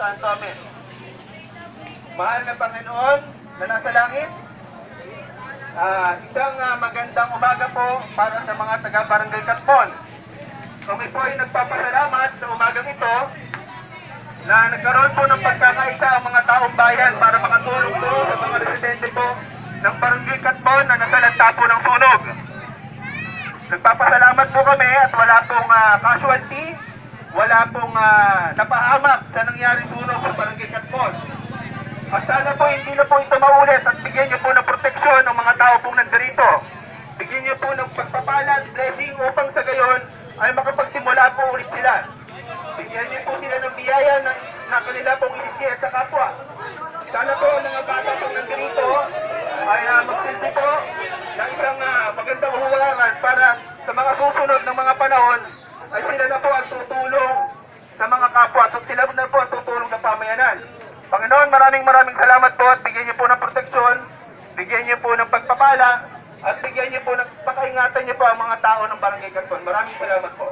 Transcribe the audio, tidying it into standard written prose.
Santo. Amen. Mahal na Panginoon na nasa langit, isang magandang umaga po para sa mga taga-Barangay Katpon. Kami po ay nagpapasalamat sa umagang ito na nagkaroon po ng pagkakaisa ang mga taong bayan para makatulong po sa mga residente po ng Barangay Katpon na nasalanta po ng sunog. Nagpapasalamat po kami at wala pong casualty, wala pong napahamak sa nangyaring sunog sa Barangay Katpon. At sana po hindi na po ito maulit at bigyan niyo po ng proteksyon ng mga tao pong nandarito. Bigyan niyo po ng pagpapala at blessing upang sa gayon ay makapagsimula po ulit sila. Bigyan niyo po sila ng biyaya na kanila pong i-share sa kapwa. Sana po ang mga bata pong nandarito ay magsilbi po ng isang magandang huwaran para sa mga susunod ng mga panahon ay sila na po ang tutulong sa mga kapwa at sila na po ang tutulong sa pamayanan. Panginoon, maraming salamat po at bigyan niyo po ng proteksyon, bigyan niyo po ng pagpapala, at bigyan niyo po ng pakaingatan niyo po ang mga tao ng Barangay Katpon. Maraming salamat po.